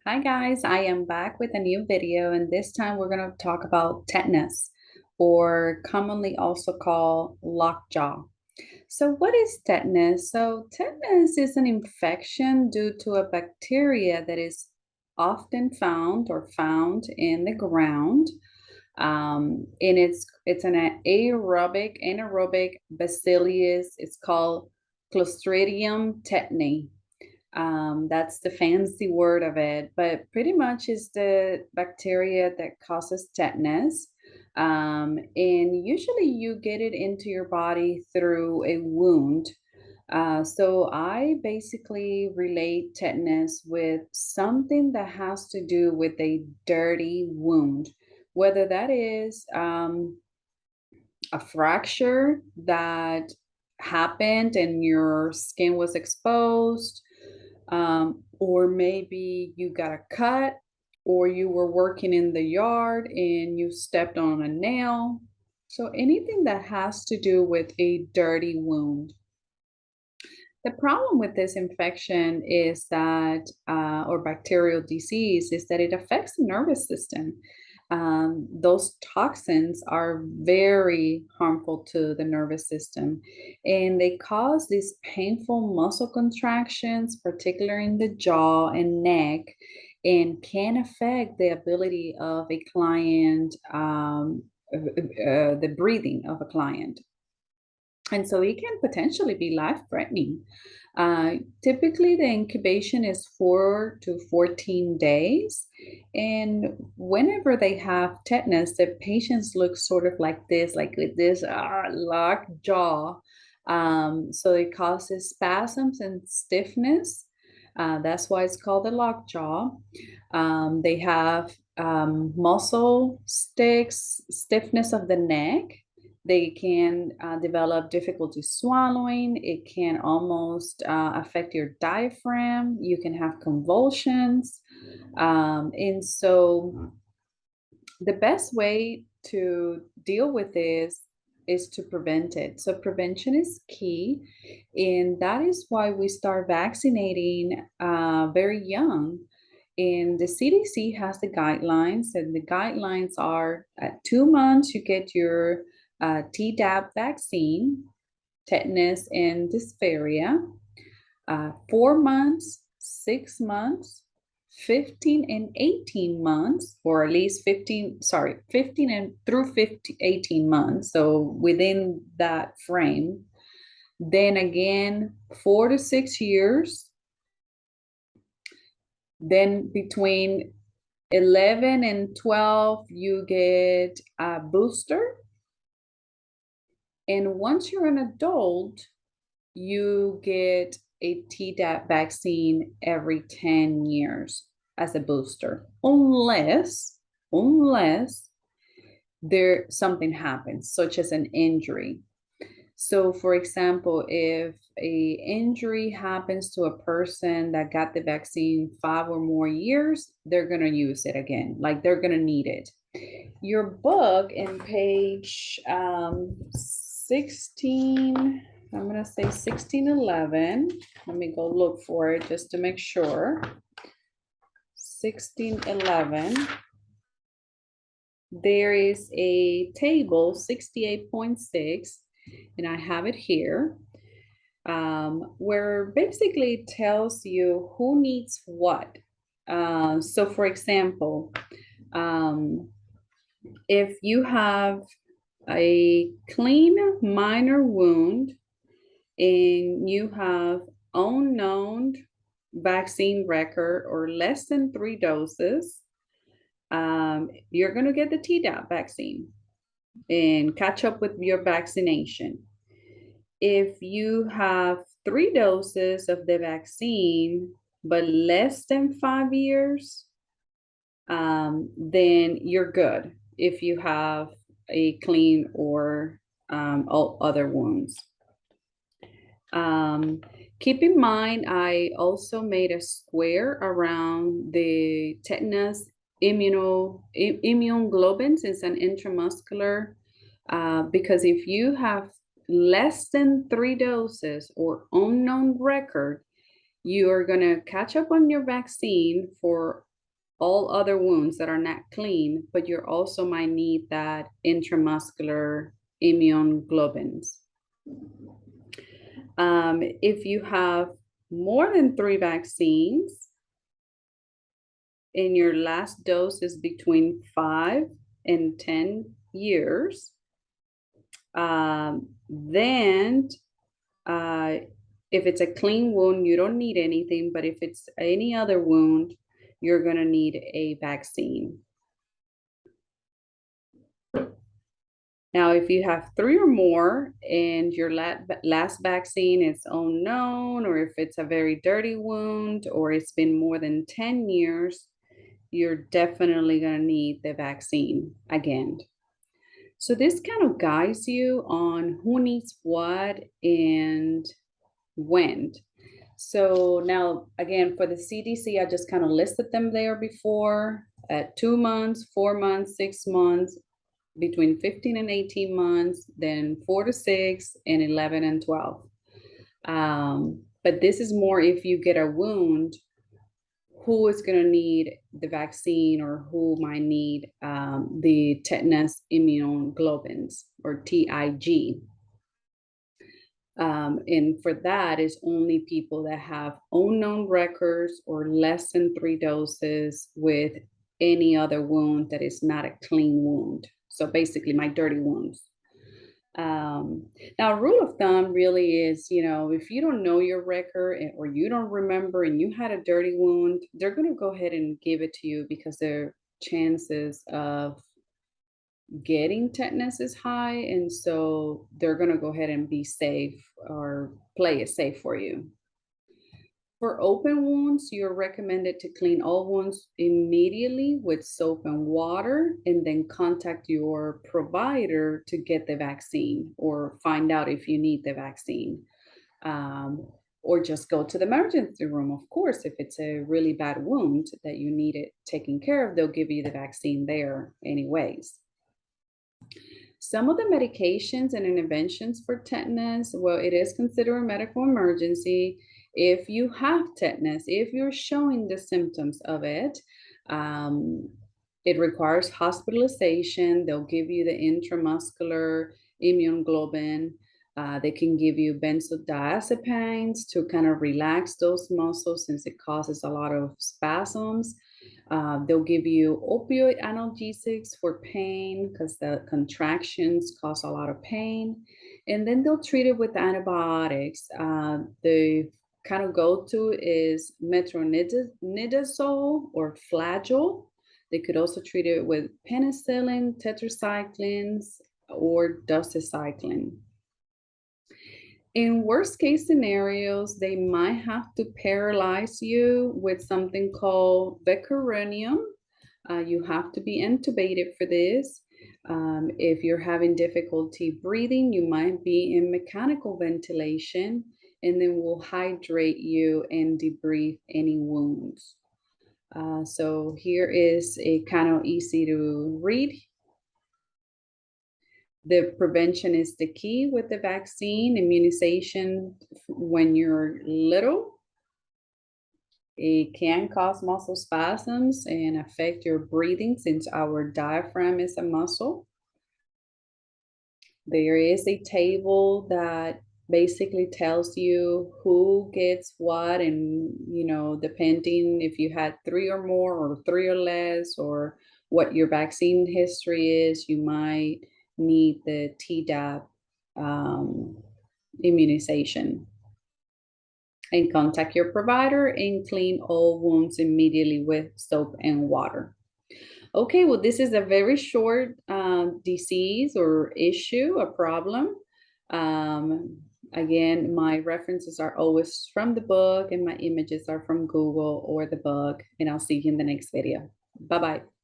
Hi guys, I am back with a new video and this time we're going to talk about tetanus or commonly also called lockjaw. So what is tetanus? So tetanus is an infection due to a bacteria that is often found in the ground. And it's an anaerobic bacillus. It's called Clostridium tetani. That's the fancy word of it, but pretty much is the bacteria that causes tetanus. And usually you get it into your body through a wound. So I basically relate tetanus with something that has to do with a dirty wound, whether that is a fracture that happened and your skin was exposed, or maybe you got a cut, or you were working in the yard and you stepped on a nail. So anything that has to do with a dirty wound. The problem with this infection is that, or bacterial disease, is that it affects the nervous system. Those toxins are very harmful to the nervous system, and they cause these painful muscle contractions, particularly in the jaw and neck, and can affect the ability of a client, the breathing of a client. And so it can potentially be life-threatening. Typically, the incubation is 4 to 14 days. And whenever they have tetanus, the patients look sort of like this, like with this locked jaw. So it causes spasms and stiffness. That's why it's called the locked jaw. They have muscle sticks, stiffness of the neck. They can develop difficulty swallowing. It can almost affect your diaphragm. You can have convulsions. And so the best way to deal with this is to prevent it. So prevention is key. And that is why we start vaccinating very young. And the CDC has the guidelines, and the guidelines are at 2 months, you get your Tdap vaccine, tetanus and diphtheria, 4 months, 6 months, 15 and 18 months, or at least 15 and through 18 months. So within that frame, then again, 4 to 6 years, then between 11 and 12, you get a booster. And once you're an adult, you get a Tdap vaccine every 10 years as a booster, unless there something happens, such as an injury. So, for example, if a injury happens to a person that got the vaccine 5 or more years, they're going to use it again, like they're going to need it. Your book in page 16, I'm going to say 1611. Let me go look for it just to make sure. 1611. There is a table 68.6, and I have it here, where basically it tells you who needs what. So, for example, if you have a clean minor wound and you have unknown vaccine record or less than 3 doses, you're going to get the Tdap vaccine and catch up with your vaccination. If you have 3 doses of the vaccine, but less than 5 years, then you're good if you have a clean or other wounds. Keep in mind, I also made a square around the tetanus immune globins. It's an intramuscular, because if you have less than 3 doses or unknown record, You are going to catch up on your vaccine for all other wounds that are not clean, but you also might need that intramuscular immune globins. If you have more than 3 vaccines and your last dose is between 5 and 10 years, then if it's a clean wound, you don't need anything, but if it's any other wound, you're going to need a vaccine. Now, if you have 3 or more and your last vaccine is unknown, or if it's a very dirty wound, or it's been more than 10 years, you're definitely going to need the vaccine again. So this kind of guides you on who needs what and when. So now, again, for the CDC, I just kind of listed them there before at 2 months, 4 months, 6 months, between 15 and 18 months, then 4 to 6, and 11 and 12. But this is more if you get a wound, who is going to need the vaccine or who might need the tetanus immune globins or TIG. And for that is only people that have unknown records or less than 3 doses with any other wound that is not a clean wound. So basically my dirty wounds. Now, a rule of thumb really is, if you don't know your record or you don't remember and you had a dirty wound, they're going to go ahead and give it to you because their chances of getting tetanus is high. And so they're going to go ahead and be safe or play it safe for you. For open wounds, you're recommended to clean all wounds immediately with soap and water, and then contact your provider to get the vaccine or find out if you need the vaccine. Or just go to the emergency room, of course, if it's a really bad wound that you need it taken care of, they'll give you the vaccine there anyways. Some of the medications and interventions for tetanus, well, it is considered a medical emergency. If you have tetanus, if you're showing the symptoms of it, it requires hospitalization. They'll give you the intramuscular immune globin. They can give you benzodiazepines to kind of relax those muscles since it causes a lot of spasms. They'll give you opioid analgesics for pain because the contractions cause a lot of pain. And then they'll treat it with antibiotics. The kind of go-to is metronidazole or Flagyl. They could also treat it with penicillin, tetracyclines, or doxycycline. In worst case scenarios, they might have to paralyze you with something called vecuronium. You have to be intubated for this. If you're having difficulty breathing, you might be in mechanical ventilation, and then we'll hydrate you and debrief any wounds. So here is a kind of easy to read. The prevention is the key with the vaccine, immunization when you're little. It can cause muscle spasms and affect your breathing since our diaphragm is a muscle. There is a table that basically tells you who gets what, and depending if you had 3 or more or 3 or less, or what your vaccine history is, you might need the Tdap immunization. And contact your provider and clean all wounds immediately with soap and water. Okay, well, this is a very short disease or issue, a problem. Again, my references are always from the book and my images are from Google or the book, and I'll see you in the next video. Bye-bye.